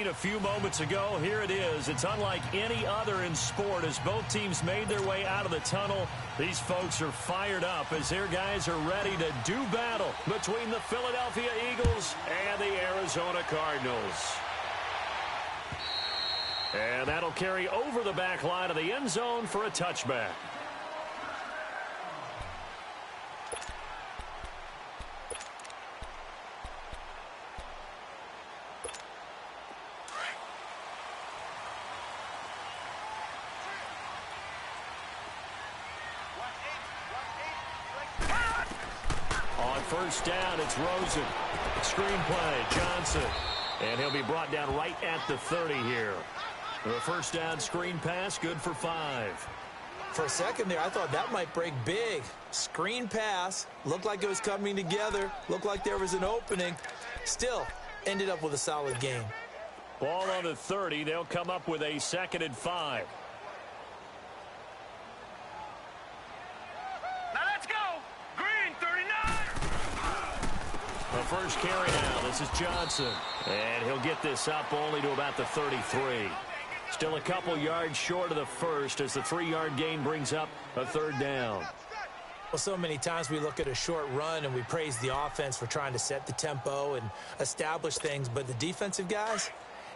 screen a few moments ago. Here it is. It's unlike any other in sport as both teams made their way out of the tunnel. These folks are fired up as their guys are ready to do battle between the Philadelphia Eagles and the Arizona Cardinals. And that'll carry over the back line of the end zone for a touchback. First down, it's Rosen. Screenplay, Johnson. And he'll be brought down right at the 30 here. The first down screen pass, good for 5. For a second there, I thought that might break big. Screen pass, looked like it was coming together, looked like there was an opening. Still, ended up with a solid game. Ball on the 30, they'll come up with a 2nd and 5. First carry now. This is Johnson. And he'll get this up only to about the 33. Still a couple yards short of the first as the 3-yard gain brings up a 3rd down. Well, so many times we look at a short run and we praise the offense for trying to set the tempo and establish things. But the defensive guys,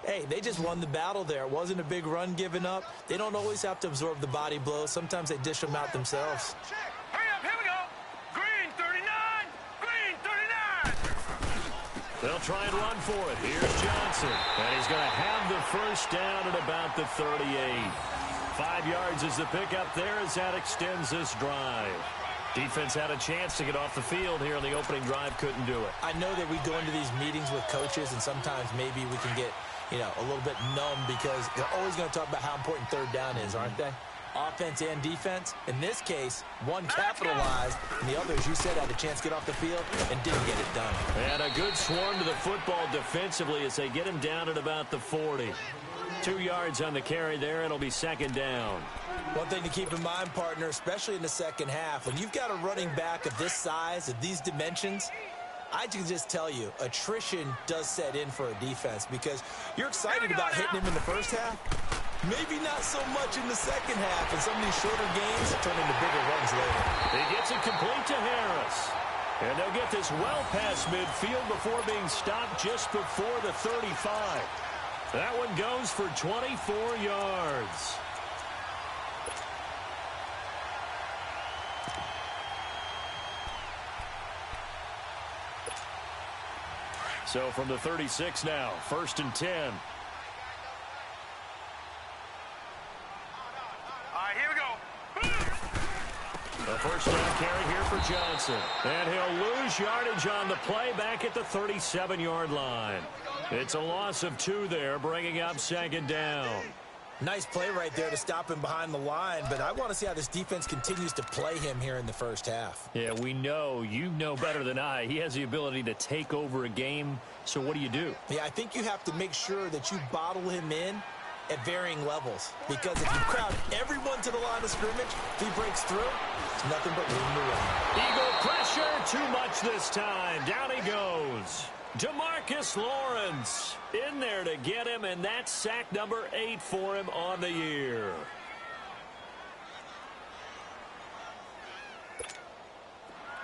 hey, they just won the battle there. It wasn't a big run given up. They don't always have to absorb the body blows. Sometimes they dish them out themselves. They'll try and run for it. Here's Johnson. And he's going to have the first down at about the 38. 5 yards is the pickup there as that extends this drive. Defense had a chance to get off the field here in the opening drive. Couldn't do it. I know that we go into these meetings with coaches, and sometimes maybe we can get, a little bit numb because they're always going to talk about how important 3rd down is, aren't they? Offense and defense. In this case, one capitalized, and the other, as you said, had a chance to get off the field and didn't get it done. And a good swarm to the football defensively as they get him down at about the 40. 2 yards on the carry there, and it'll be 2nd down. One thing to keep in mind, partner, especially in the second half, when you've got a running back of this size, of these dimensions, I can just tell you, attrition does set in for a defense because you're excited about hitting him in the first half. Maybe not so much in the second half, and some of these shorter games turn into bigger runs later. He gets it complete to Harris. And they'll get this well past midfield before being stopped just before the 35. That one goes for 24 yards. So from the 36 now, 1st and 10. The first down carry here for Johnson. And he'll lose yardage on the play back at the 37-yard line. It's a loss of 2 there, bringing up 2nd down. Nice play right there to stop him behind the line, but I want to see how this defense continues to play him here in the first half. Yeah, we know. You know better than I. He has the ability to take over a game, so what do you do? Yeah, I think you have to make sure that you bottle him in at varying levels, because if you crowd everyone to the line of scrimmage, if he breaks through, it's nothing but room to run. Eagle pressure, too much this time. Down he goes. DeMarcus Lawrence in there to get him, and that's sack number 8 for him on the year.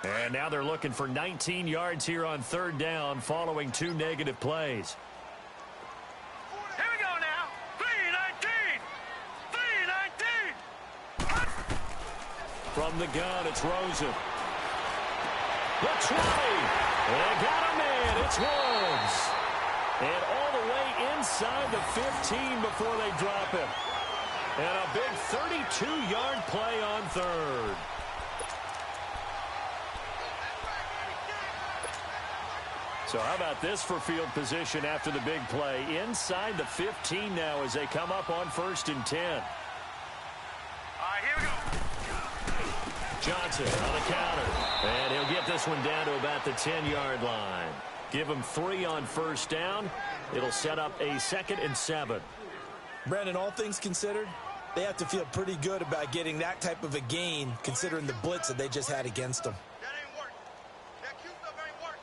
And now they're looking for 19 yards here on 3rd down following 2 negative plays. From the gun, it's Rosen. The 20. They got him in. It's Woods. And all the way inside the 15 before they drop him. And a big 32-yard play on 3rd. So how about this for field position after the big play? Inside the 15 now as they come up on 1st and 10. All right, here we go. Johnson on the counter. And he'll get this one down to about the 10-yard line. Give him 3 on 1st down. It'll set up a 2nd and 7. Brandon, all things considered, they have to feel pretty good about getting that type of a gain considering the blitz that they just had against them. That ain't working. That Q stuff ain't working.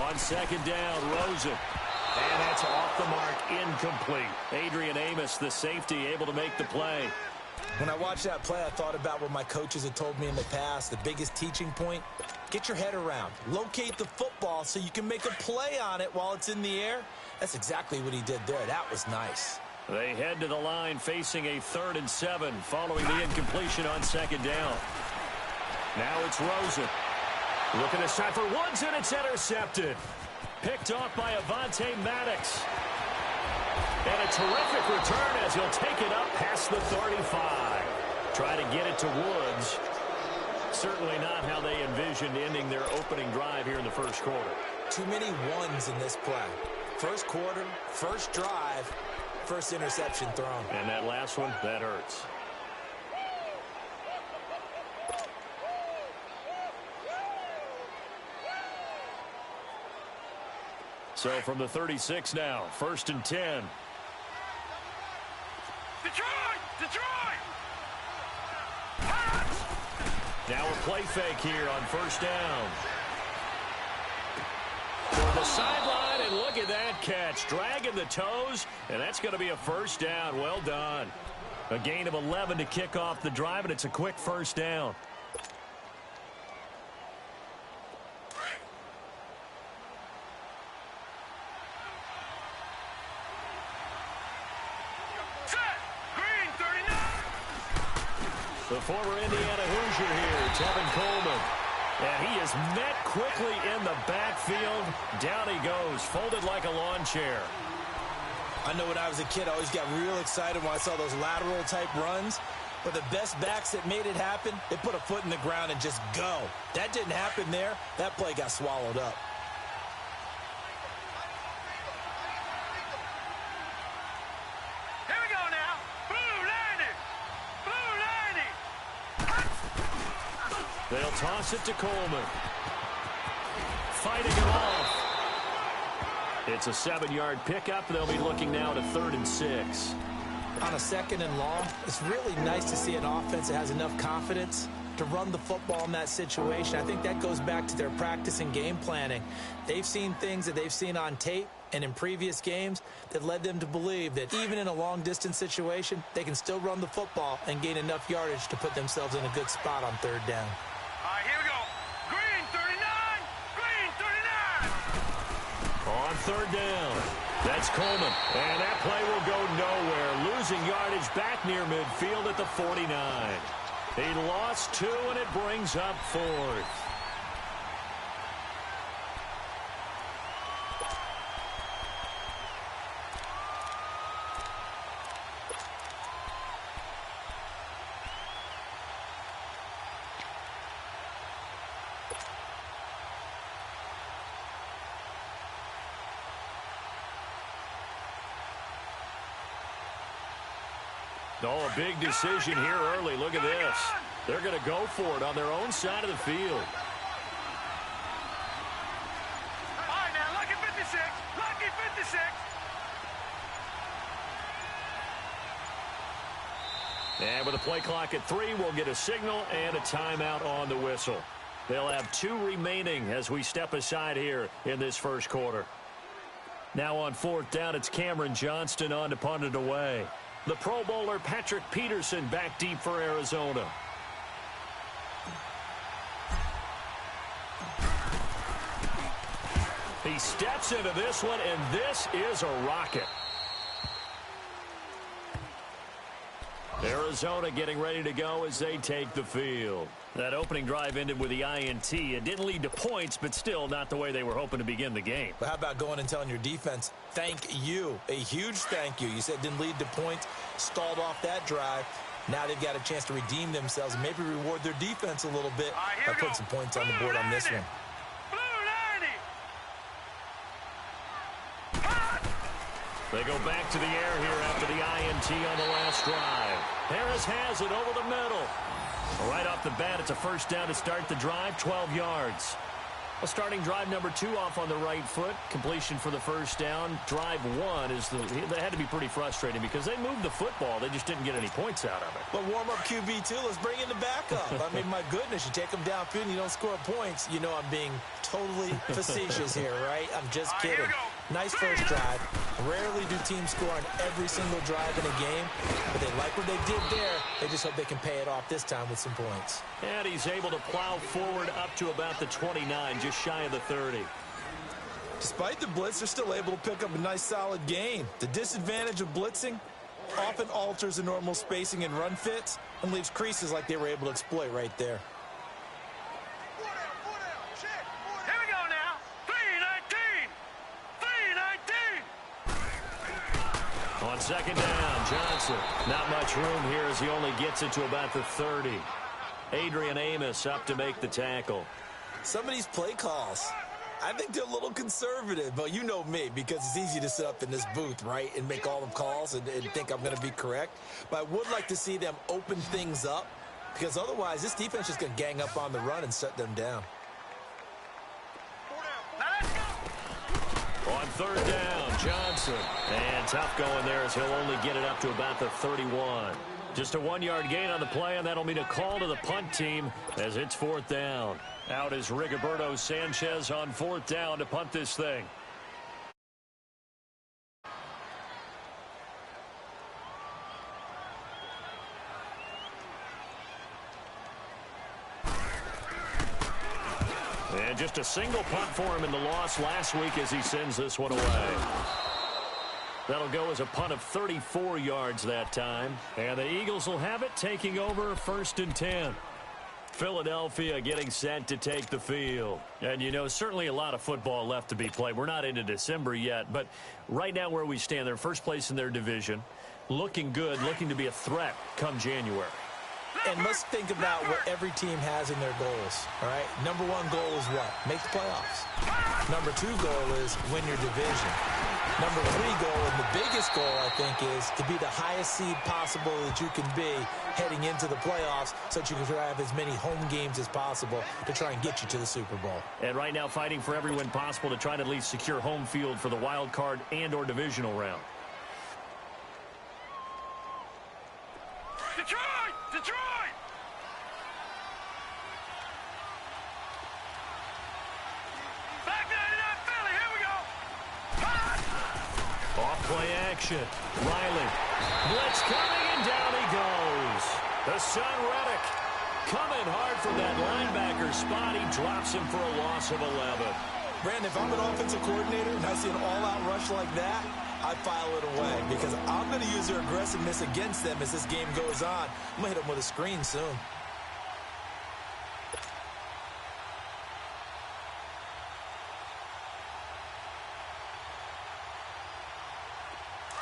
On second down, Rosen. And that's off the mark, incomplete. Adrian Amos, the safety, able to make the play. When I watched that play, I thought about what my coaches had told me in the past. The biggest teaching point, get your head around. Locate the football so you can make a play on it while it's in the air. That's exactly what he did there. That was nice. They head to the line facing a 3rd and 7 following the incompletion on second down. Now it's Rosen. Looking this time for Woods, and it's intercepted. Picked off by Avonte Maddox. And a terrific return as he'll take it up past the 35. Try to get it to Woods. Certainly not how they envisioned ending their opening drive here in the first quarter. Too many ones in this play. First quarter, first drive, first interception thrown. And that last one, that hurts. So from the 36 now, 1st and 10. Detroit! Now a play fake here on 1st down. For the sideline, and look at that catch. Dragging the toes, and that's going to be a 1st down. Well done. A gain of 11 to kick off the drive, and it's a quick 1st down. The former Indiana Hoosier here, Tevin Coleman. And he is met quickly in the backfield. Down he goes, folded like a lawn chair. I know when I was a kid, I always got real excited when I saw those lateral-type runs. But the best backs that made it happen, they put a foot in the ground and just go. That didn't happen there. That play got swallowed up. They'll toss it to Coleman. Fighting him off. It's a 7-yard pickup. They'll be looking now to 3rd and 6. On a 2nd and long, it's really nice to see an offense that has enough confidence to run the football in that situation. I think that goes back to their practice and game planning. They've seen things that they've seen on tape and in previous games that led them to believe that even in a long-distance situation, they can still run the football and gain enough yardage to put themselves in a good spot on 3rd down. Here we go. Green 39. Green 39. On 3rd down. That's Coleman. And that play will go nowhere. Losing yardage back near midfield at the 49. He lost 2, and it brings up 4th. Oh, a big decision here early. Look at this. They're going to go for it on their own side of the field. All right, now, lucky 56. Lucky 56. And with a play clock at 3, we'll get a signal and a timeout on the whistle. They'll have 2 remaining as we step aside here in this first quarter. Now on 4th down, it's Cameron Johnston on to punt it away. The Pro Bowler Patrick Peterson back deep for Arizona. He steps into this one, and this is a rocket. Arizona getting ready to go as they take the field. That opening drive ended with the INT. It didn't lead to points, but still not the way they were hoping to begin the game. But how about going and telling your defense, thank you, a huge thank you. You said it didn't lead to points, stalled off that drive. Now they've got a chance to redeem themselves and maybe reward their defense a little bit by putting some points on the board on this one. They go back to the air here after the INT on the last drive. Harris has it over the middle. Right off the bat, it's a 1st down to start the drive, 12 yards. Well, starting drive number 2 off on the right foot. Completion for the first down. Drive 1 they had to be pretty frustrating because they moved the football. They just didn't get any points out of it. But warm-up QB2, let's bring in the backup. I mean, my goodness, you take them downfield and you don't score points. You know I'm being totally facetious here, right? I'm just kidding. Nice first drive. Rarely do teams score on every single drive in a game, but they like what they did there. They just hope they can pay it off this time with some points. And he's able to plow forward up to about the 29, just shy of the 30. Despite the blitz, they're still able to pick up a nice, solid gain. The disadvantage of blitzing often alters the normal spacing and run fits and leaves creases like they were able to exploit right there. Here we go now. 3-19. 3-19. On second down, Johnson. Not much room here as he only gets it to about the 30. Adrian Amos up to make the tackle. Some of these play calls, I think they're a little conservative, but you know me, because it's easy to sit up in this booth, right, and make all the calls and think I'm going to be correct. But I would like to see them open things up, because otherwise this defense is going to gang up on the run and shut them down. On third down, Johnson. And tough going there as he'll only get it up to about the 31. Just a 1-yard gain on the play, and that'll mean a call to the punt team as it's fourth down. Out is Rigoberto Sanchez on fourth down to punt this thing. And just a single punt for him in the loss last week as he sends this one away. That'll go as a punt of 34 yards that time. And the Eagles will have it, taking over first and 10. Philadelphia getting set to take the field. And, you know, certainly a lot of football left to be played. We're not into December yet, but right now where we stand, they're first place in their division. Looking good, looking to be a threat come January. And let's think about what every team has in their goals, all right? Number 1 goal is what? Make the playoffs. Number 2 goal is win your division. Number 3 goal, and the biggest goal, I think, is to be the highest seed possible that you can be heading into the playoffs so that you can have as many home games as possible to try and get you to the Super Bowl. And right now fighting for every win possible to try to at least secure home field for the wild card and or divisional round. Detroit! Detroit! Back 99 Philly, here we go! Off play action. Riley. Blitz coming, and down he goes. The son Reddick coming hard from that linebacker spot. He drops him for a loss of 11. Brandon, if I'm an offensive coordinator and I see an all-out rush like that, I file it away because I'm going to use their aggressiveness against them as this game goes on. I'm going to hit them with a screen soon.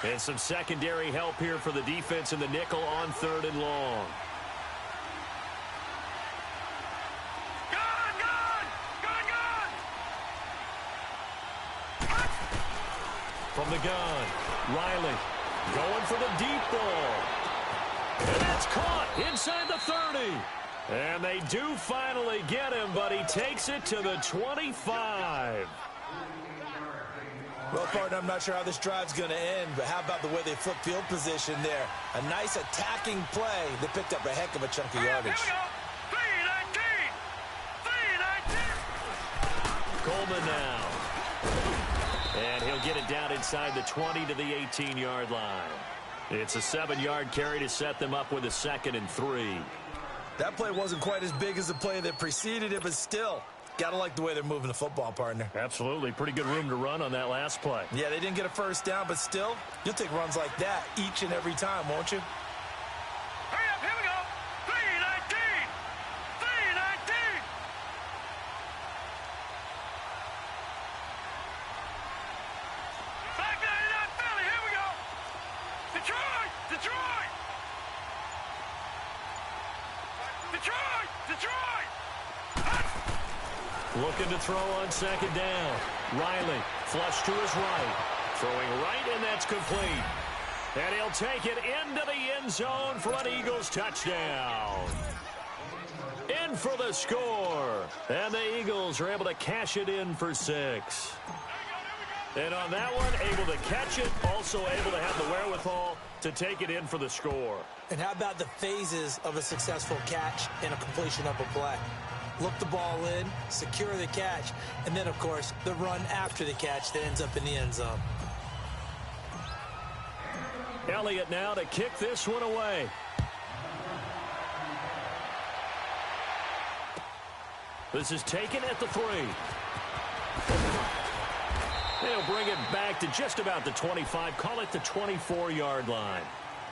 And some secondary help here for the defense in the nickel on third and long. Gun! Gun! Gun! Gun! From the gun, Riley going for the deep ball. And that's caught inside the 30. And they do finally get him, but he takes it to the 25. Well, partner, I'm not sure how this drive's going to end, but how about the way they flip field position there? A nice attacking play that picked up a heck of a chunk of yardage. Here we go! 3-19! 3-19! Coleman now. And he'll get it down inside the 20 to the 18-yard line. It's a 7-yard carry to set them up with a 2nd and 3. That play wasn't quite as big as the play that preceded it, but still, gotta like the way they're moving the football, partner. Absolutely. Pretty good room to run on that last play. Yeah, they didn't get a first down, but still, you'll take runs like that each and every time, won't you? Hurry up, here we go! 3-19! 3-19! Back 99 Philly, here we go! Detroit! Detroit! Detroit! Detroit! Looking to throw on second down. Riley, flush to his right. Throwing right, and that's complete. And he'll take it into the end zone for an Eagles touchdown. in for the score. And the Eagles are able to cash it in for 6. And on that one, able to catch it, also able to have the wherewithal to take it in for the score. And how about the phases of a successful catch and a completion of a play? Look the ball in, secure the catch, and then, of course, the run after the catch that ends up in the end zone. Elliott now to kick this one away. This is taken at the 3. They'll bring it back to just about the 25, call it the 24-yard line.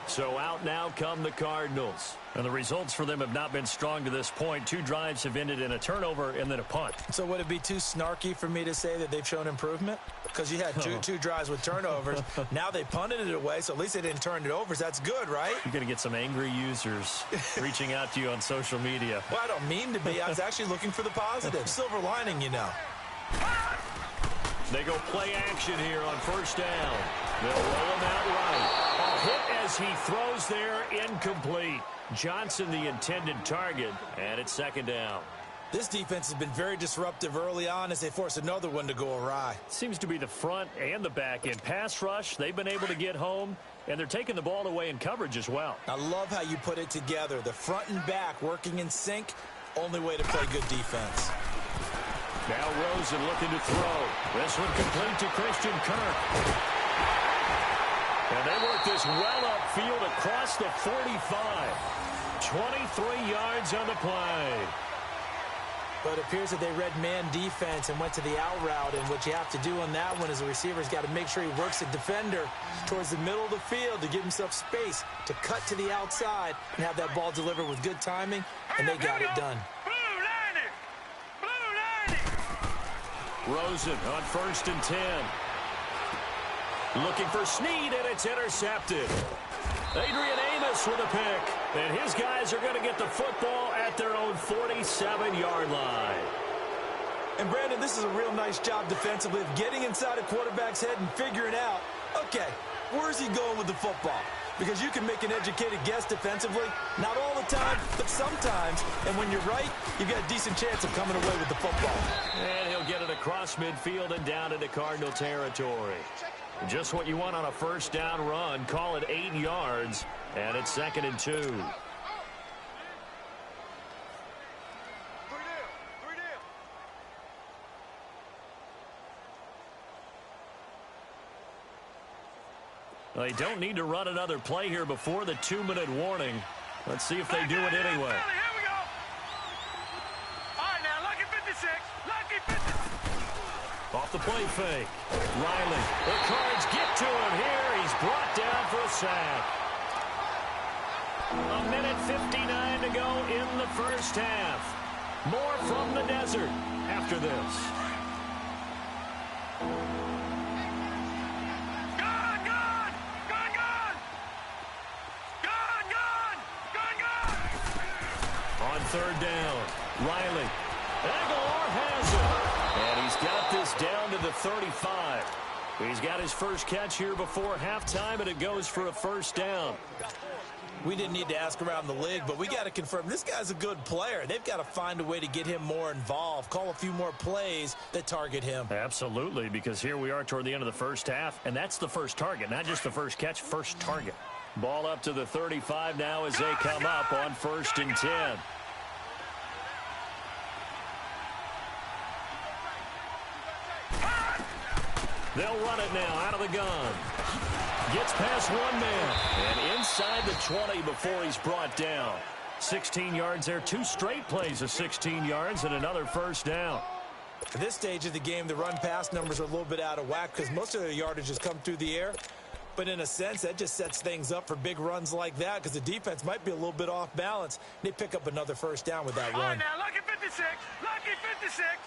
So out now come the Cardinals. And the results for them have not been strong to this point. 2 drives have ended in a turnover and then a punt. So would it be too snarky for me to say that they've shown improvement? Because you had two drives with turnovers. Now they punted it away, so at least they didn't turn it over. So that's good, right? You're going to get some angry users reaching out to you on social media. Well, I don't mean to be. I was actually looking for the positive. Silver lining, you know. They go play action here on first down. They'll roll him out right. A hit as he throws there, incomplete. Johnson the intended target, and it's second down. This defense has been very disruptive early on as they force another one to go awry. Seems to be the front and the back end. Pass rush, they've been able to get home, and they're taking the ball away in coverage as well. I love how you put it together. The front and back working in sync, only way to play good defense. Now Rosen looking to throw. This one complete to Christian Kirk. And they work this well upfield across the 45. 23 yards on the play. But it appears that they read man defense and went to the out route. And what you have to do on that one is the receiver's got to make sure he works the defender towards the middle of the field to give himself space to cut to the outside and have that ball delivered with good timing. And they got it done. Rosen on first and 10. Looking for Snead, and it's intercepted. Adrian Amos with a pick. And his guys are going to get the football at their own 47-yard line. And, Brandon, this is a real nice job defensively of getting inside a quarterback's head and figuring out, okay, where's he going with the football? Because you can make an educated guess defensively, not all the time, but sometimes. And when you're right, you've got a decent chance of coming away with the football. And he'll get it across midfield and down into Cardinal territory. Just what you want on a first down run. Call it 8 yards, and it's second and 2. Well, they don't need to run another play here before the 2-minute warning. Let's see if they do it anyway. Here we go. All right, now, lucky 56. Lucky 56. Off the play fake. Riley. The Cards get to him here. He's brought down for a sack. A minute 59 to go in the first half. More from the desert after this. On third down, Riley. Aguilar has it. And he's got this down to the 35. He's got his first catch here before halftime, and it goes for a first down. We didn't need to ask around the league, but we got to confirm this guy's a good player. They've got to find a way to get him more involved, call a few more plays that target him. Absolutely, because here we are toward the end of the first half, and that's the first target, not just the first catch, first target. Ball up to the 35 now as they come up on first and 10. They'll run it now out of the gun. Gets past one man. And inside the 20 before he's brought down. 16 yards there. 2 straight plays of 16 yards and another first down. At this stage of the game, the run-pass numbers are a little bit out of whack because most of their yardage has come through the air. But in a sense, that just sets things up for big runs like that because the defense might be a little bit off balance. They pick up another first down with that run. All right, now, lucky 56. Lucky 56.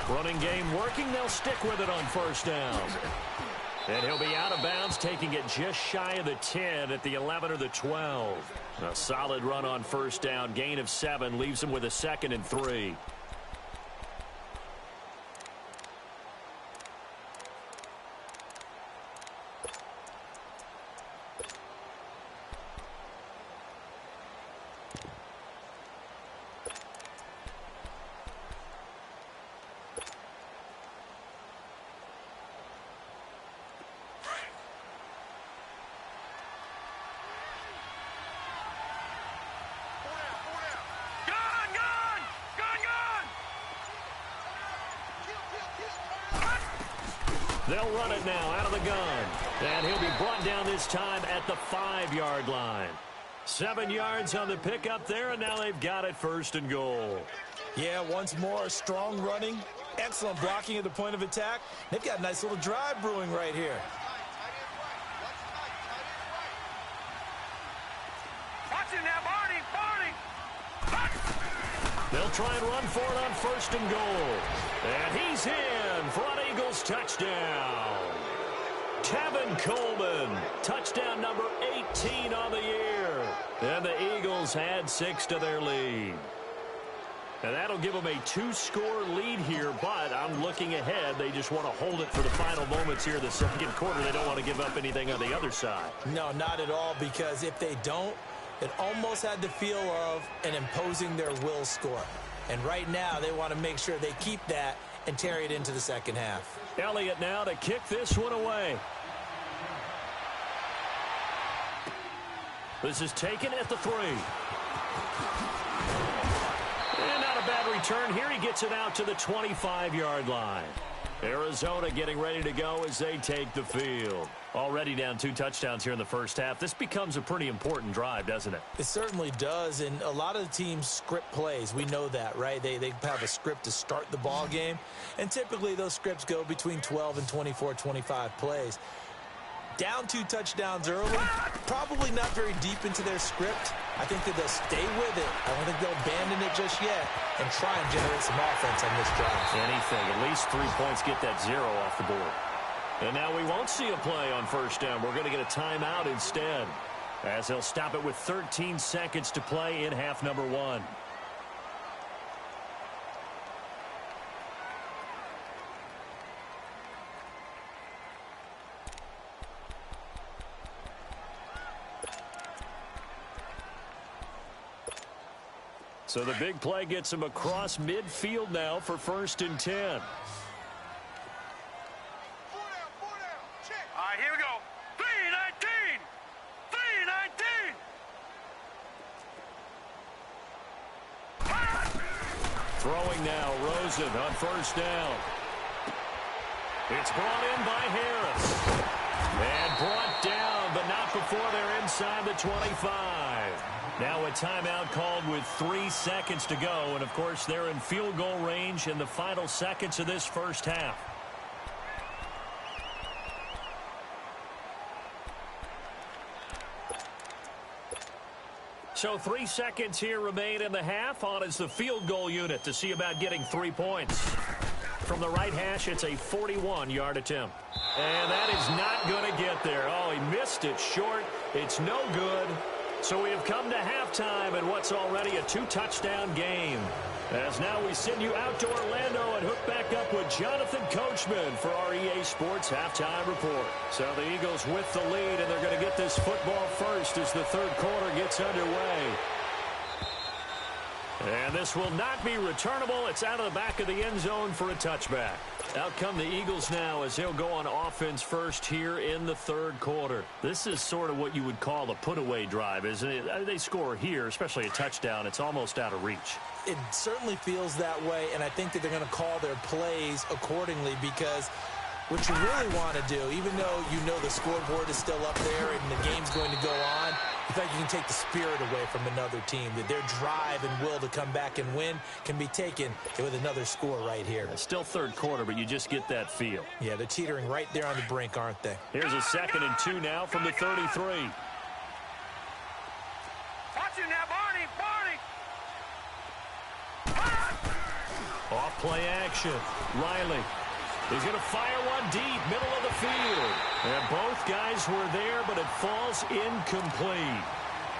Running game working. They'll stick with it on first down. And he'll be out of bounds, taking it just shy of the 10 at the 11 or the 12. A solid run on first down. Gain of 7 leaves him with a 2nd and 3. They'll run it now out of the gun. And he'll be brought down this time at the 5-yard line. 7 yards on the pickup there, and now they've got it 1st and goal. Yeah, once more, strong running, excellent blocking at the point of attack. They've got a nice little drive brewing right here. Watch it now, Barney! They'll try and run for it on 1st and goal. And he's in for an Eagles touchdown. Tevin Coleman, touchdown number 18 on the year. And the Eagles add 6 to their lead. And that'll give them a 2-score lead here, but I'm looking ahead. They just want to hold it for the final moments here in the 2nd quarter. They don't want to give up anything on the other side. No, not at all, because if they don't, it almost had the feel of an imposing their will score. And right now, they want to make sure they keep that and carry it into the 2nd half. Elliott now to kick this one away. This is taken at the 3. And not a bad return here. He gets it out to the 25-yard line. Arizona getting ready to go as they take the field. Already down 2 touchdowns here in the 1st half. This becomes a pretty important drive, doesn't it? It certainly does, and a lot of the teams script plays. We know that, right? They have a script to start the ball game, and typically those scripts go between 12 and 24, 25 plays. Down 2 touchdowns early, probably not very deep into their script. I think that they'll stay with it. I don't think they'll abandon it just yet and try and generate some offense on this drive. Anything, at least 3 points, get that 0 off the board. And now we won't see a play on 1st down. We're going to get a timeout instead, as they'll stop it with 13 seconds to play in half number 1. So the big play gets him across midfield now for 1st and 10. All right, here we go. 3-19! 3-19! Throwing now, Rosen on 1st down. It's brought in by Harris. And brought down, but not before they're inside the 25. Now a timeout called with 3 seconds to go. And, of course, they're in field goal range in the final seconds of this 1st half. So 3 seconds here remain in the half. On is the field goal unit to see about getting 3 points. From the right hash, it's a 41-yard attempt. And that is not going to get there. Oh, he missed it short. It's no good. So we have come to halftime in what's already a 2-touchdown game. As now we send you out to Orlando and hook back up with Jonathan Coachman for our EA Sports Halftime Report. So the Eagles with the lead, and they're going to get this football first as the 3rd quarter gets underway. And this will not be returnable. It's out of the back of the end zone for a touchback. Out come the Eagles now as they'll go on offense first here in the 3rd quarter. This is sort of what you would call a put-away drive, isn't it? They score here, especially a touchdown. It's almost out of reach. It certainly feels that way, and I think that they're going to call their plays accordingly, because what you really want to do, even though you know the scoreboard is still up there and the game's going to go on, you think you can take the spirit away from another team, that their drive and will to come back and win can be taken with another score right here. It's still 3rd quarter, but you just get that feel. Yeah, they're teetering right there on the brink, aren't they? Here's a 2nd and 2 now from the 33. Watch it now, Barney! Off play action. Riley He's going to fire one deep, middle of the field. And both guys were there, but it falls incomplete.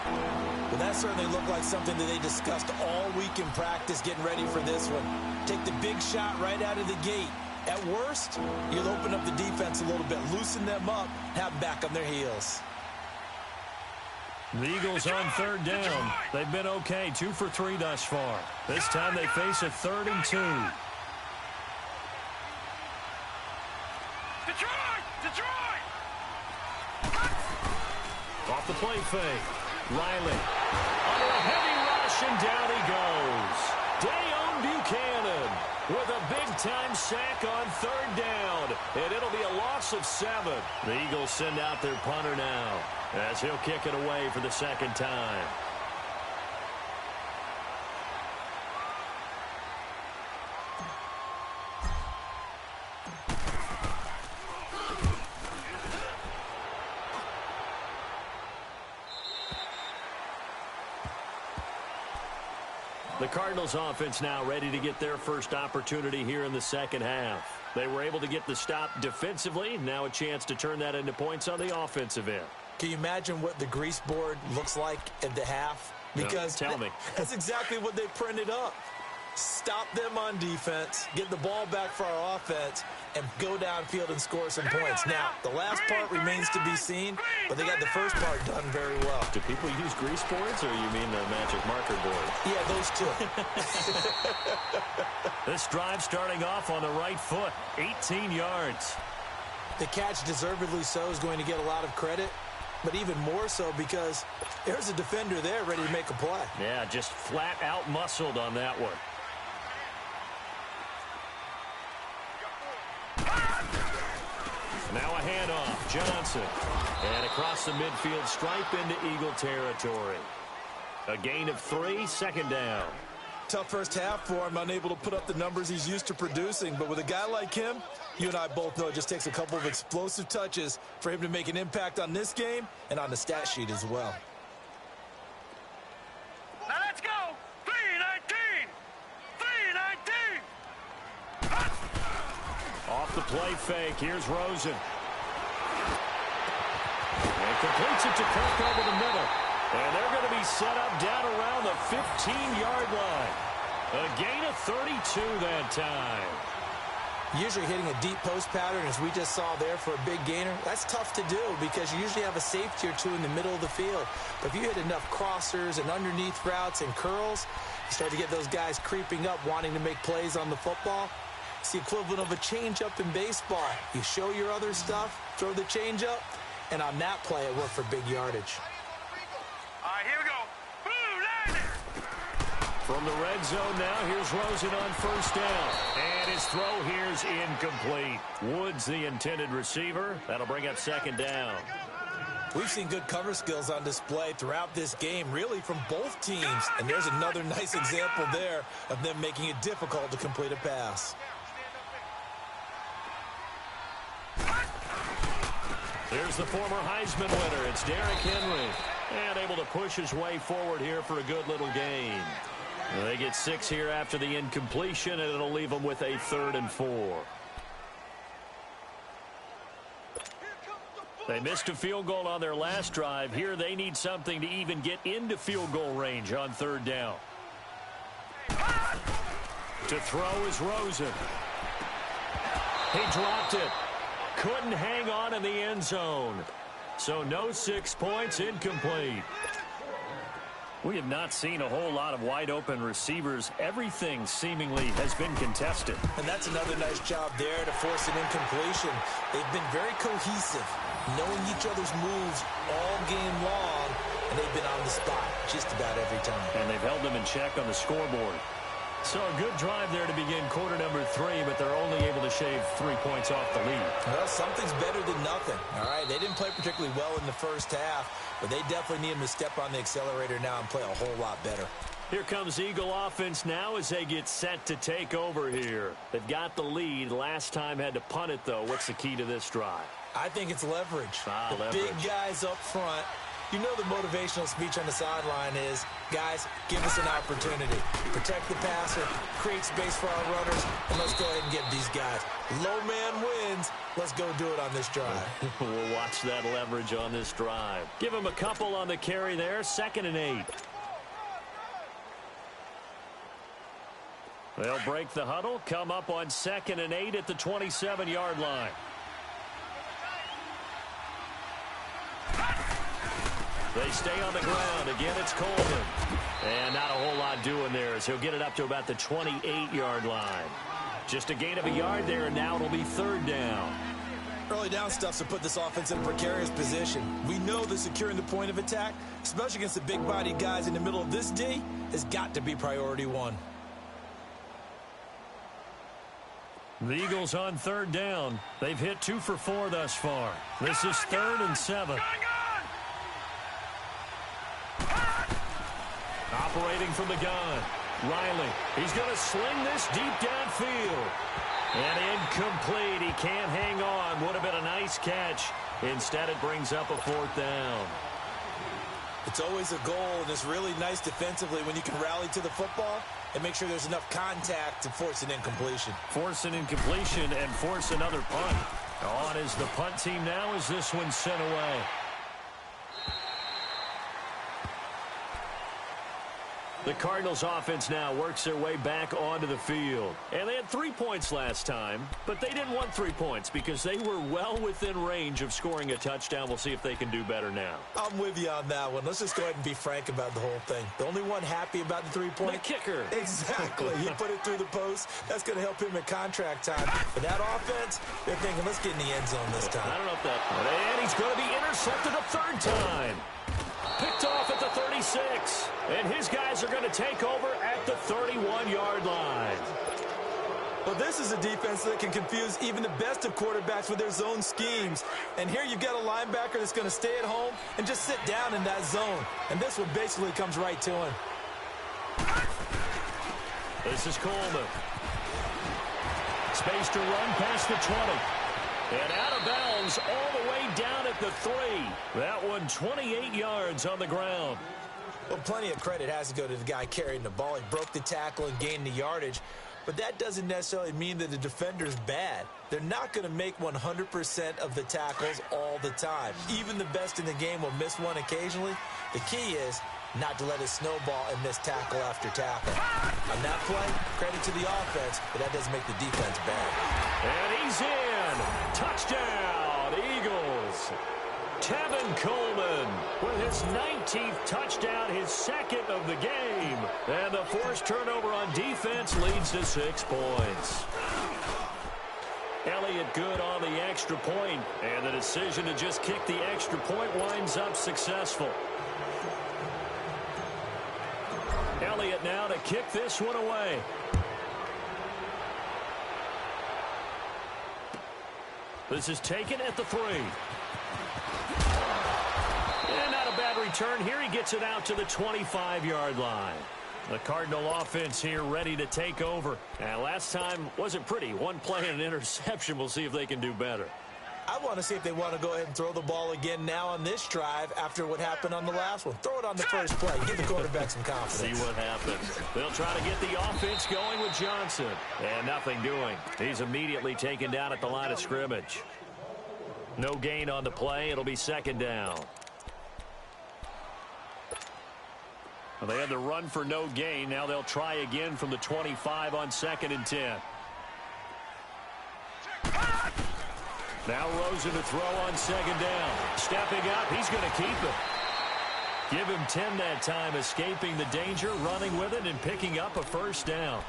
Well, that certainly looked like something that they discussed all week in practice getting ready for this one. Take the big shot right out of the gate. At worst, you'll open up the defense a little bit, loosen them up, have them back on their heels. The Eagles on third down. They've been okay, 2 for 3 thus far. This time they face a 3rd and 2. Detroit! Off the play fake. Riley under a heavy rush, and down he goes. Dayon Buchanan with a big-time sack on 3rd down, and it'll be a loss of 7. The Eagles send out their punter now as he'll kick it away for the 2nd time. The Cardinals offense now ready to get their first opportunity here in the 2nd half. They were able to get the stop defensively. Now a chance to turn that into points on the offensive end. Can you imagine what the grease board looks like at the half? Because no, tell me. That's exactly what they printed up. Stop them on defense, get the ball back for our offense, and go downfield and score some points. Now, the last part remains to be seen, but they got the first part done very well. Do people use grease boards, or you mean the magic marker board? Yeah, those two. This drive starting off on the right foot, 18 yards. The catch, deservedly so, is going to get a lot of credit, but even more so because there's a defender there ready to make a play. Yeah, just flat out muscled on that one. Now a handoff, Johnson. And across the midfield stripe into Eagle territory. A gain of 3, 2nd down. Tough first half for him, unable to put up the numbers he's used to producing. But with a guy like him, you and I both know it just takes a couple of explosive touches for him to make an impact on this game and on the stat sheet as well. Now let's go. 3-19. 3-19. Off the play fake. Here's Rosen. And completes it to Kirk over the middle. And they're going to be set up down around the 15-yard line. A gain of 32 that time. Usually hitting a deep post pattern, as we just saw there, for a big gainer, that's tough to do because you usually have a safety or two in the middle of the field. But if you hit enough crossers and underneath routes and curls, you start to get those guys creeping up, wanting to make plays on the football. It's the equivalent of a changeup in baseball. You show your other stuff, throw the changeup, and on that play, it worked for big yardage. All right, here we go. Blue line. From the red zone now, here's Rosen on 1st down. And his throw here's incomplete. Woods the intended receiver. That'll bring up 2nd down. We've seen good cover skills on display throughout this game, really from both teams. And there's another nice example there of them making it difficult to complete a pass. Here's the former Heisman winner. It's Derrick Henry. And able to push his way forward here for a good little gain. They get 6 here after the incompletion, and it'll leave them with a 3rd and 4. They missed a field goal on their last drive. Here they need something to even get into field goal range on 3rd down. To throw is Rosen. He dropped it. Couldn't hang on in the end zone. So no 6 points, incomplete. We have not seen a whole lot of wide-open receivers. Everything seemingly has been contested. And that's another nice job there to force an incompletion. They've been very cohesive, knowing each other's moves all game long, and they've been on the spot just about every time. And they've held them in check on the scoreboard. So a good drive there to begin quarter number 3, but they're only able to shave 3 points off the lead. Well, something's better than nothing. All right, they didn't play particularly well in the first half, but they definitely need them to step on the accelerator now and play a whole lot better. Here comes Eagle offense now as they get set to take over here. They've got the lead. Last time had to punt it, though. What's the key to this drive? I think it's leverage. Leverage. Big guys up front. You know the motivational speech on the sideline is, Guys, give us an opportunity. Protect the passer, create space for our runners, and let's go ahead and get these guys. Low man wins. Let's go do it on this drive. We'll watch that leverage on this drive. Give him a couple on the carry there, 2nd and 8. They'll break the huddle, come up on 2nd and 8 at the 27-yard line. They stay on the ground. Again, it's Coleman. And not a whole lot doing there as he'll get it up to about the 28-yard line. Just a gain of a yard there, and now it'll be 3rd down. Early down stuff to put this offense in a precarious position. We know that securing the point of attack, especially against the big-bodied guys in the middle of this D, has got to be priority one. The Eagles on 3rd down. They've hit 2 for 4 thus far. This is 3rd and 7. Operating from the gun. Riley. He's going to sling this deep downfield. And incomplete. He can't hang on. Would have been a nice catch. Instead, it brings up a 4th down. It's always a goal, and it's really nice defensively when you can rally to the football and make sure there's enough contact to force an incompletion. Force an incompletion and force another punt. On is the punt team now as this one's sent away. The Cardinals offense now works their way back onto the field. And they had 3 points last time, but they didn't want 3 points because they were well within range of scoring a touchdown. We'll see if they can do better now. I'm with you on that one. Let's just go ahead and be frank about the whole thing. The only one happy about the 3-point? The kicker. Exactly. He put it through the post. That's going to help him in contract time. But that offense, they're thinking, let's get in the end zone this time. I don't know if that... And he's going to be intercepted a 3rd time. Picked off at the 36. And his guys are going to take over at the 31-yard line. Well, this is a defense that can confuse even the best of quarterbacks with their zone schemes. And here you've got a linebacker that's going to stay at home and just sit down in that zone. And this one basically comes right to him. This is Coleman. Space to run past the 20. And out of bounds all the way down at the 3. That one 28 yards on the ground. Well, plenty of credit has to go to the guy carrying the ball. He broke the tackle and gained the yardage. But that doesn't necessarily mean that the defender's bad. They're not going to make 100% of the tackles all the time. Even the best in the game will miss one occasionally. The key is not to let it snowball and miss tackle after tackle. On that play, credit to the offense, but that doesn't make the defense bad. And he's in. Touchdown, Eagles. Tevin Coleman with his 19th touchdown, his 2nd of the game. And the forced turnover on defense leads to 6 points. Elliott good on the extra point, and the decision to just kick the extra point winds up successful. Elliott now to kick this one away. This is taken at the 3. And not a bad return here. He gets it out to the 25-yard line. The Cardinal offense here ready to take over. And last time wasn't pretty. One play and an interception. We'll see if they can do better. I want to see if they want to go ahead and throw the ball again now on this drive after what happened on the last one. Throw it on the first play. Give the quarterback some confidence. See what happens. They'll try to get the offense going with Johnson. And nothing doing. He's immediately taken down at the line of scrimmage. No gain on the play. It'll be 2nd down. Well, they had to run for no gain. Now they'll try again from the 25 on 2nd and 10. Now Rosen to throw on 2nd down. Stepping up, he's going to keep it. Give him 10 that time, escaping the danger, running with it, and picking up a 1st down.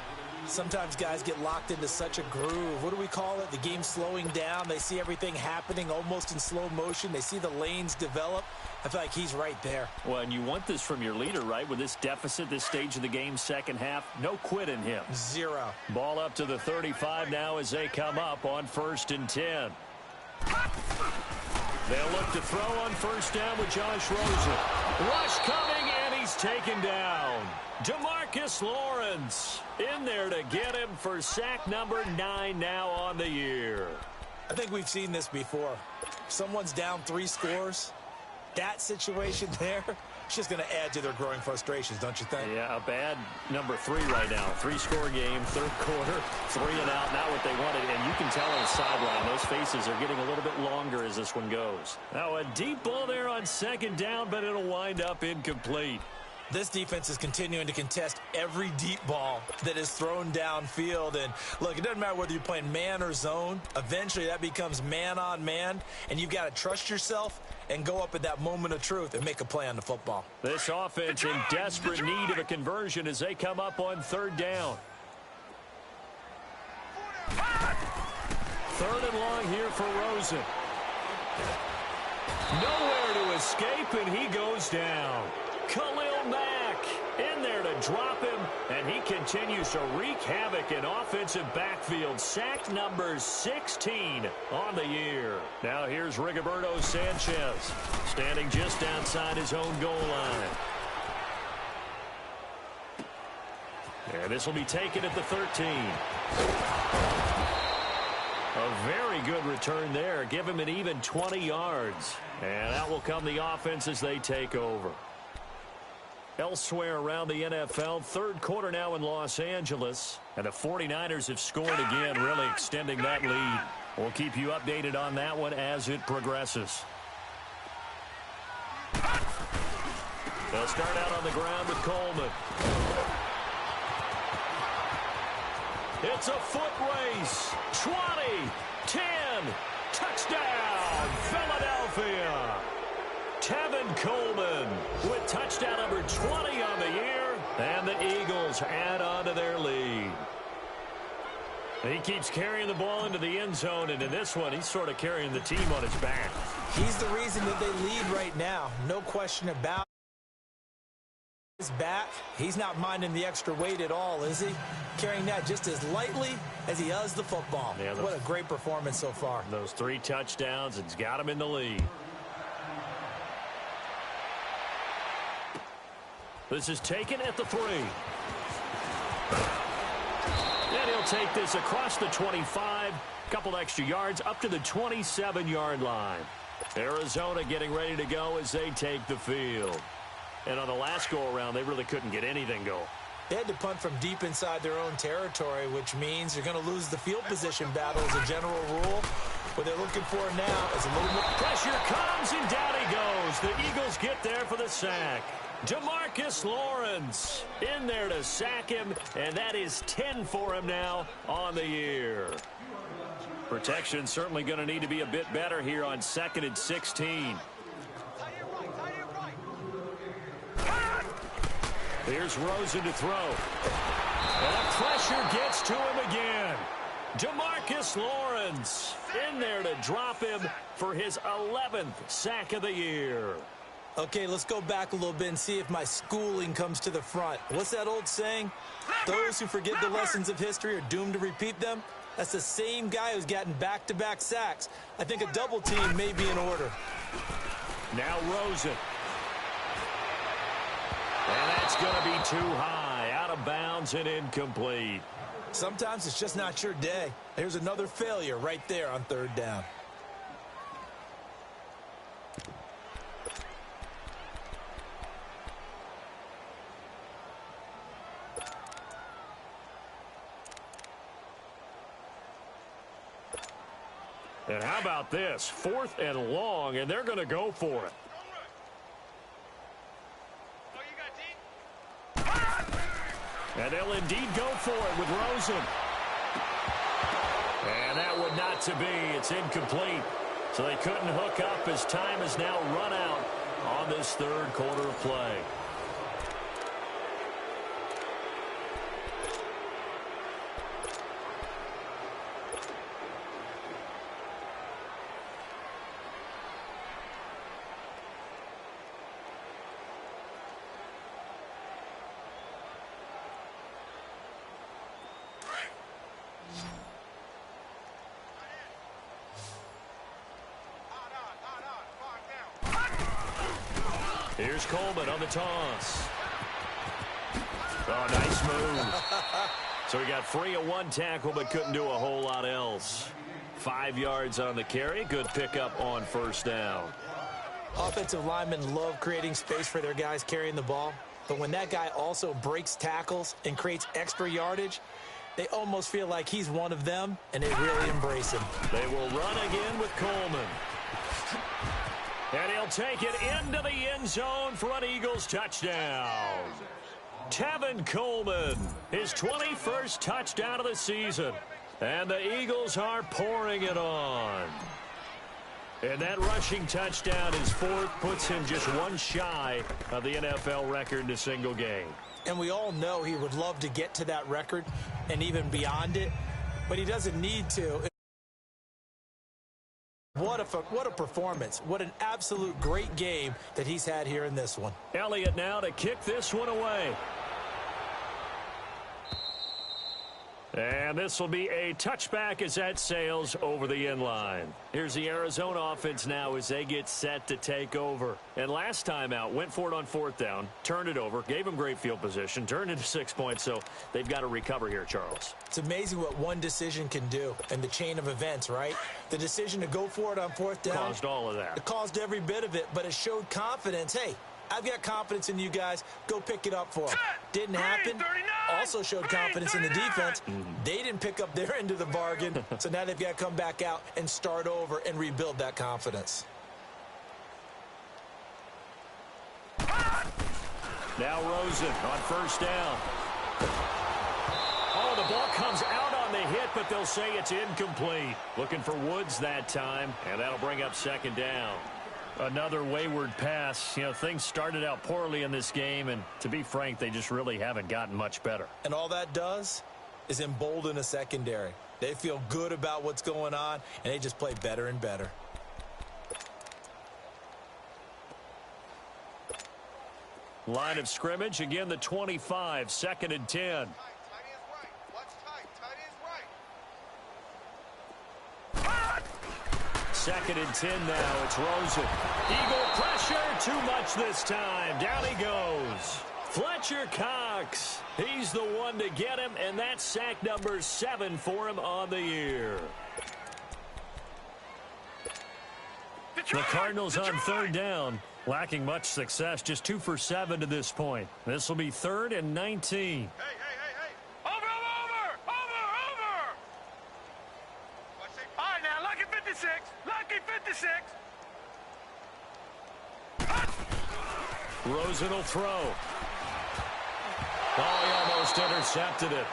Sometimes guys get locked into such a groove. What do we call it? The game slowing down. They see everything happening almost in slow motion. They see the lanes develop. I feel like he's right there. Well, and you want this from your leader, right? With this deficit, this stage of the game, 2nd half, no quit in him. 0. Ball up to the 35 now as they come up on 1st and 10. They'll look to throw on 1st down with Josh Rosen. Rush coming, and he's taken down. DeMarcus Lawrence in there to get him for sack number 9 now on the year. I think we've seen this before. Someone's down 3 scores. That situation there, It's just going to add to their growing frustrations, don't you think? Yeah, a bad number 3 right now. 3-score game, third quarter, 3 and out, not what they wanted. And you can tell on the sideline, those faces are getting a little bit longer as this one goes. Now a deep ball there on second down, but it'll wind up incomplete. This defense is continuing to contest every deep ball that is thrown downfield. And, look, it doesn't matter whether you're playing man or zone. Eventually, that becomes man-on-man, and you've got to trust yourself and go up at that moment of truth and make a play on the football. This offense in desperate need of a conversion as they come up on third down. Third and long here for Rosen. Nowhere to escape, and he goes down. Khalil Mack in there to drop him, and he continues to wreak havoc in offensive backfield. Sack number 16 on the year. Now here's Rigoberto Sanchez, standing just outside his own goal line. And this will be taken at the 13. A very good return there. Give him an even 20 yards. And out will come the offense as they take over. Elsewhere around the NFL, third quarter now in Los Angeles. And the 49ers have scored again, really extending that lead. We'll keep you updated on that one as it progresses. They'll start out on the ground with Coleman. It's a foot race. 20, 10, touchdown, Philadelphia. Tevin Coleman with touchdown number 20 on the year, and the Eagles add on to their lead. He keeps carrying the ball into the end zone, and in this one, he's sort of carrying the team on his back. He's the reason that they lead right now. No question about his back. He's not minding the extra weight at all, is he? Carrying that just as lightly as he does the football. Yeah, what a great performance so far. Those 3 touchdowns, it's got him in the lead. This is taken at the 3. And he'll take this across the 25. Couple extra yards up to the 27-yard line. Arizona getting ready to go as they take the field. And on the last go-around, they really couldn't get anything going. They had to punt from deep inside their own territory, which means you're going to lose the field position battle as a general rule. What they're looking for now is a little more. Pressure comes, and down he goes. The Eagles get there for the sack. DeMarcus Lawrence in there to sack him, and that is 10 for him now on the year. Protection certainly going to need to be a bit better here on 2nd and 16. Here's Rosen to throw. And the pressure gets to him again. DeMarcus Lawrence in there to drop him for his 11th sack of the year. Okay, let's go back a little bit and see if my schooling comes to the front. What's that old saying? Those who forget the lessons of history are doomed to repeat them. That's the same guy who's gotten back-to-back sacks. I think a double team may be in order. Now Rosen. And that's going to be too high, out of bounds and incomplete. Sometimes it's just not your day. There's another failure right there on third down. And how about this? 4th and long, and they're going to go for it. And they'll indeed go for it with Rosen. And that would not to be. It's incomplete. So they couldn't hook up as time has now run out on this third quarter of play. Here's Coleman on the toss. Oh, nice move. So he got free of one tackle but couldn't do a whole lot else. 5 yards on the carry. Good pickup on first down. Offensive linemen love creating space for their guys carrying the ball, but when that guy also breaks tackles and creates extra yardage, they almost feel like he's one of them, and they really embrace him. They will run again with Coleman. And he'll take it into the end zone for an Eagles touchdown. Tevin Coleman, his 21st touchdown of the season. And the Eagles are pouring it on. And that rushing touchdown, his fourth, puts him just one shy of the NFL record in a single game. And we all know he would love to get to that record and even beyond it, but he doesn't need to. What a performance. What an absolute great game that he's had here in this one. Elliott now to kick this one away. And this will be a touchback as that sails over the end line. Here's the Arizona offense now as they get set to take over. And last time out, went for it on fourth down, turned it over, gave them great field position, turned into 6 points, so they've got to recover here, Charles. It's amazing what one decision can do in the chain of events, right? The decision to go for it on fourth down. Caused all of that. It caused every bit of it, but it showed confidence. Hey, I've got confidence in you guys. Go pick it up for them. Didn't happen. Also showed confidence in the defense. They didn't pick up their end of the bargain, so now they've got to come back out and start over and rebuild that confidence. Now Rosen on first down. Oh, the ball comes out on the hit, but they'll say it's incomplete. Looking for Woods that time, and that'll bring up second down. Another wayward pass. You know, things started out poorly in this game, and to be frank, they just really haven't gotten much better. And all that does is embolden a secondary. They feel good about what's going on, and they just play better and better. Line of scrimmage, again the 25, 2nd and 10. Second and 10 now. It's Rosen. Eagle pressure. Too much this time. Down he goes. Fletcher Cox. He's the one to get him, and that's sack number 7 for him on the year. The Cardinals on third down. Lacking much success. Just 2 for 7 to this point. This will be 3rd and 19. Rosen will throw. Oh, he almost intercepted it.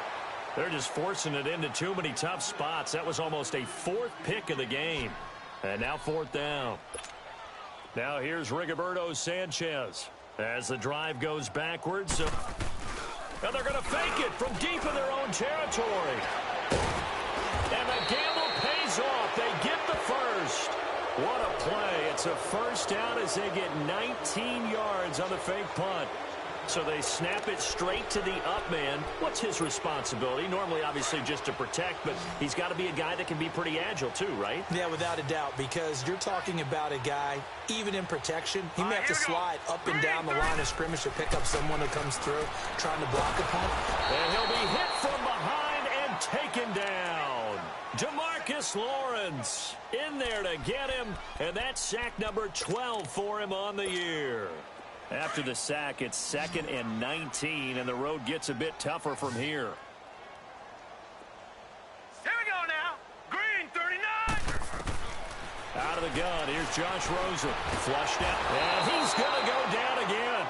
They're just forcing it into too many tough spots. That was almost a 4th pick of the game. And now 4th down. Now here's Rigoberto Sanchez as the drive goes backwards. And they're going to fake it from deep in their own territory. And the gamble pays off. They get the first. What a play. It's a first down as they get 19 yards on the fake punt. So they snap it straight to the up man. What's his responsibility? Normally, obviously, just to protect, but he's got to be a guy that can be pretty agile too, right? Yeah, without a doubt, because you're talking about a guy, even in protection, he may have to slide up and down the line of scrimmage to pick up someone who comes through trying to block a punt. And he'll be hit from behind and taken down. DeMarcus Lawrence in there to get him, and that's sack number 12 for him on the year. After the sack, it's 2nd and 19, and the road gets a bit tougher from here. Here we go now. Green, 39. Out of the gun, here's Josh Rosen. Flushed out, and he's going to go down again.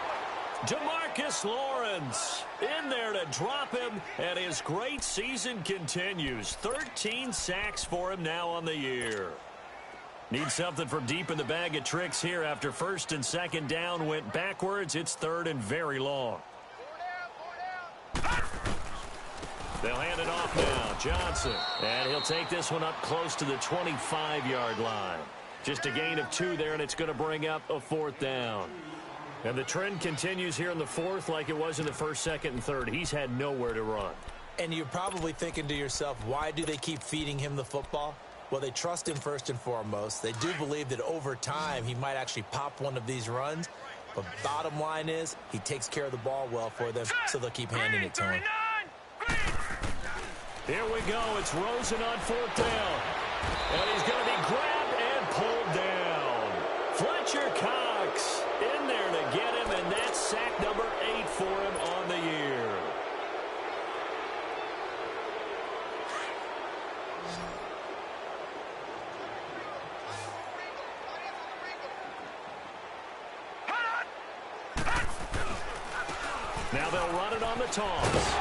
DeMarcus Lawrence in there to drop him, and his great season continues. 13 sacks for him now on the year. Need something from deep in the bag of tricks here after 1st and 2nd down went backwards. It's 3rd and very long. They'll hand it off now. Johnson. And he'll take this one up close to the 25-yard line. Just a gain of 2 there, and it's going to bring up a 4th down. And the trend continues here in the 4th like it was in the 1st, 2nd, and 3rd. He's had nowhere to run. And you're probably thinking to yourself, why do they keep feeding him the football? Well, they trust him first and foremost. They do believe that over time he might actually pop one of these runs. But bottom line is he takes care of the ball well for them, so they'll keep handing it to him. Here we go. It's Rosen on 4th down. And he's going to be grabbed and pulled down. Fletcher Cox in there to get him, and that's sack number 8 for him on the year. Now they'll run it on the toss.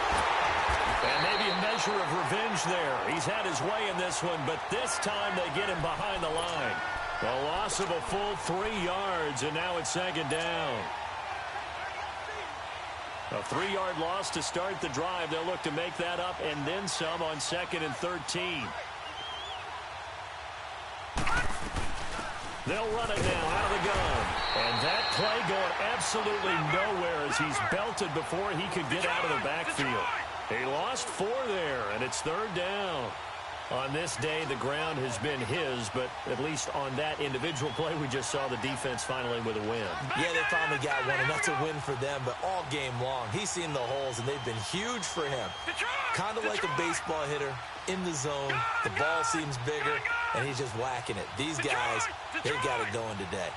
And maybe a measure of revenge there. He's had his way in this one, but this time they get him behind the line. A loss of a full 3 yards, and now it's 2nd down. A 3-yard loss to start the drive. They'll look to make that up and then some on 2nd and 13. They'll run it now out of the gun. And that play going absolutely nowhere as he's belted before he could get out of the backfield. He lost 4 there, and it's 3rd down. On this day, the ground has been his, but at least on that individual play, we just saw the defense finally with a win. Yeah, they finally got one, and that's a win for them, but all game long, he's seen the holes, and they've been huge for him. Kind of like a baseball hitter in the zone. The ball seems bigger, and he's just whacking it. These guys, they've got it going today.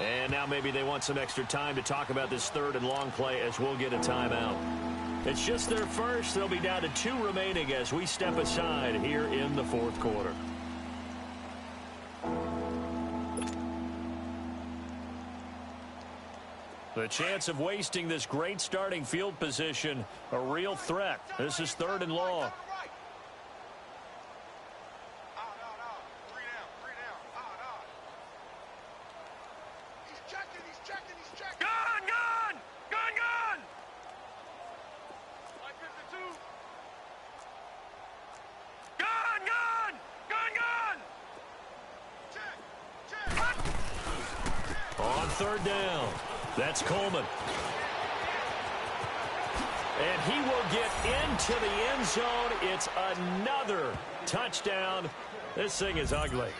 And now maybe they want some extra time to talk about this 3rd and long play as we'll get a timeout. It's just their first. They'll be down to 2 remaining as we step aside here in the 4th quarter. The chance of wasting this great starting field position, a real threat. This is 3rd and long. On 3rd down, that's Coleman. And he will get into the end zone. It's another touchdown. This thing is ugly.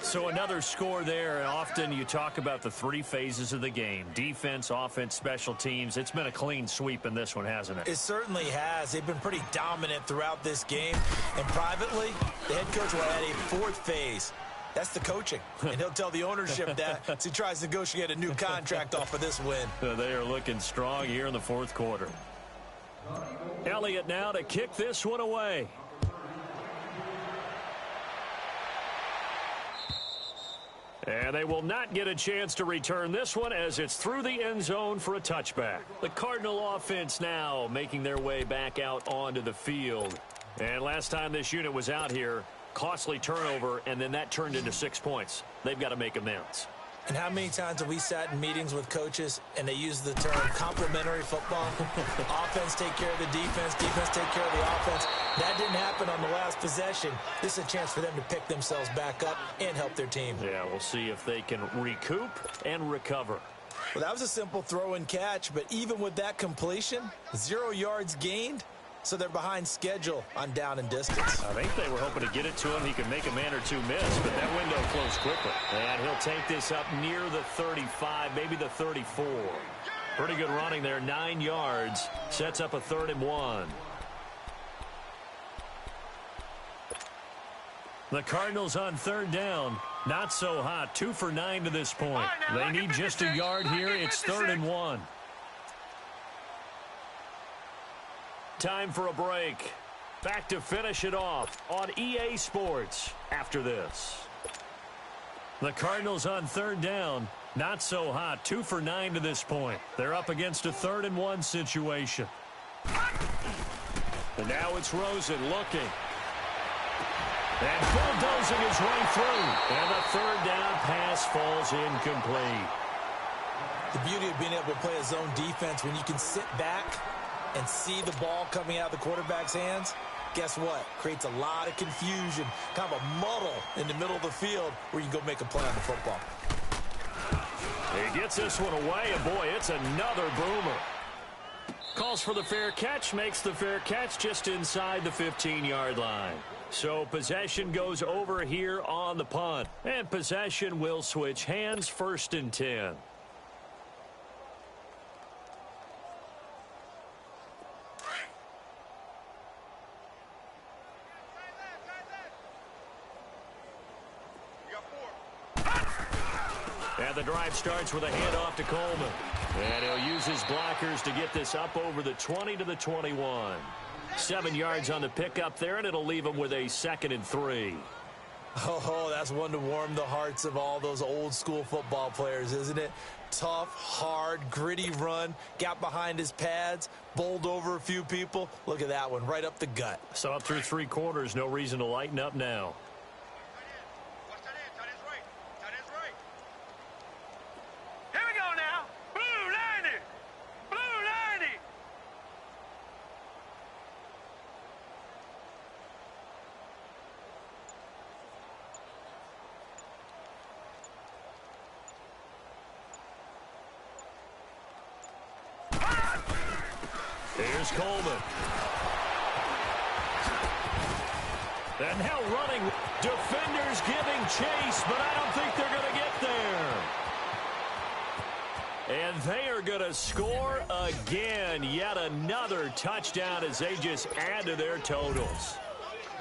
So another score there. And often you talk about the 3 phases of the game. Defense, offense, special teams. It's been a clean sweep in this one, hasn't it? It certainly has. They've been pretty dominant throughout this game. And privately, the head coach will add a 4th phase. That's the coaching. And he'll tell the ownership that as he tries to negotiate a new contract off of this win. They are looking strong here in the 4th quarter. Elliott now to kick this one away. And they will not get a chance to return this one as it's through the end zone for a touchback. The Cardinal offense now making their way back out onto the field. And last time this unit was out here, costly turnover, and then that turned into 6 points. They've got to make amends. And how many times have we sat in meetings with coaches and they use the term complementary football? Offense take care of the defense, defense take care of the offense. That didn't happen on the last possession. This is a chance for them to pick themselves back up and help their team. Yeah, we'll see if they can recoup and recover. Well, that was a simple throw and catch, but even with that completion, 0 yards gained. So they're behind schedule on down and distance. I think they were hoping to get it to him. He could make a man or 2 miss, but that window closed quickly. And he'll take this up near the 35, maybe the 34. Pretty good running there, 9 yards. Sets up a 3rd and 1. The Cardinals on 3rd down. Not so hot. 2 for 9 to this point. They need just a yard here. It's 3rd and 1. Time for a break. Back to finish it off on EA Sports after this. The Cardinals on 3rd down. Not so hot. 2 for 9 to this point. They're up against a 3rd and 1 situation. And now it's Rosen looking. And bulldozing his way through. And the 3rd down pass falls incomplete. The beauty of being able to play a zone defense when you can sit back and see the ball coming out of the quarterback's hands, guess what? Creates a lot of confusion, kind of a muddle in the middle of the field where you can go make a play on the football. He gets this one away, and boy, it's another boomer. Calls for the fair catch, makes the fair catch just inside the 15-yard line. So possession goes over here on the punt, and possession will switch hands, 1st and 10. And the drive starts with a handoff to Coleman. And he'll use his blockers to get this up over the 20 to the 21. 7 yards on the pickup there, and it'll leave him with a 2nd and 3. Oh, that's one to warm the hearts of all those old-school football players, isn't it? Tough, hard, gritty run, got behind his pads, bowled over a few people. Look at that one, right up the gut. So up through 3 quarters, no reason to lighten up now. Here we go now. Blue 90. Blue 90. Here's Coleman. And now running. Defenders giving chase, but I don't think they're going to get there. And they are going to score again. Yet another touchdown as they just add to their totals.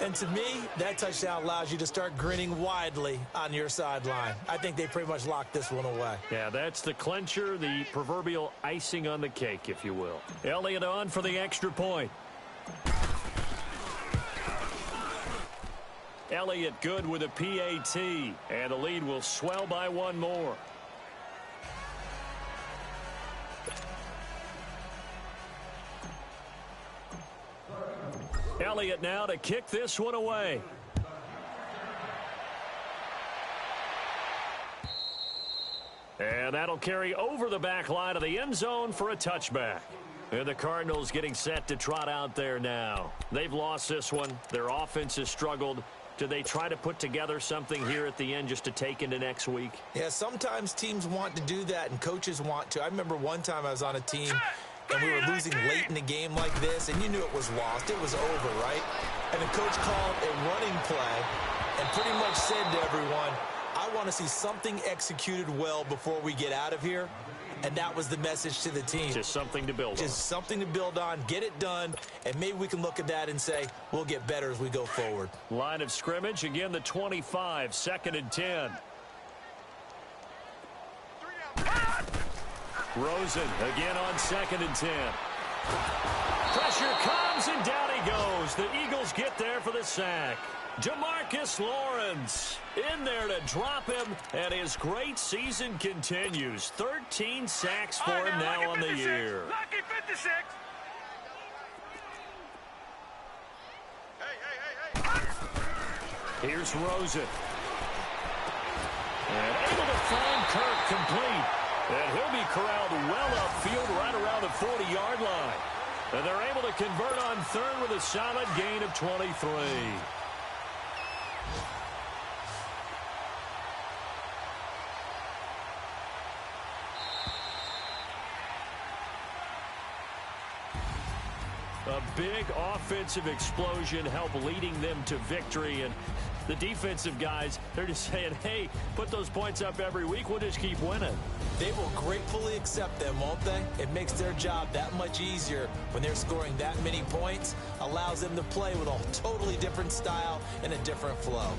And to me, that touchdown allows you to start grinning widely on your sideline. I think they pretty much locked this one away. Yeah, that's the clincher, the proverbial icing on the cake, if you will. Elliott on for the extra point. Elliott good with a PAT, and the lead will swell by 1 more. Elliott now to kick this one away. And that'll carry over the back line of the end zone for a touchback. And the Cardinals getting set to trot out there now. They've lost this one. Their offense has struggled. Do they try to put together something here at the end just to take into next week? Yeah, sometimes teams want to do that and coaches want to. I remember one time I was on a team and we were losing late in a game like this, and you knew it was lost. It was over, right? And the coach called a running play and pretty much said to everyone, I want to see something executed well before we get out of here. And that was the message to the team. Just something to build on. Just something to build on, get it done, and maybe we can look at that and say, we'll get better as we go forward. Line of scrimmage, again the 25, 2nd and 10. Rosen again on 2nd and 10. Pressure comes, and down he goes. The Eagles get there for the sack. Jamarcus Lawrence in there to drop him, and his great season continues. 13 sacks for him now on the year. Lucky 56. Hey. Here's Rosen. And able to find Kirk complete. And he'll be corralled well upfield right around the 40-yard line. And they're able to convert on 3rd with a solid gain of 23. A big offensive explosion helped leading them to victory. And the defensive guys, they're just saying, hey, put those points up every week. We'll just keep winning. They will gratefully accept them, won't they? It makes their job that much easier when they're scoring that many points. Allows them to play with a totally different style and a different flow.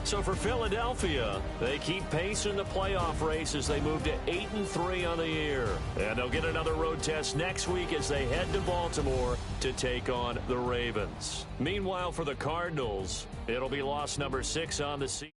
So for Philadelphia, they keep pace in the playoff race as they move to 8-3 on the year. And they'll get another road test next week as they head to Baltimore to take on the Ravens. Meanwhile, for the Cardinals, it'll be loss number 6 on the season.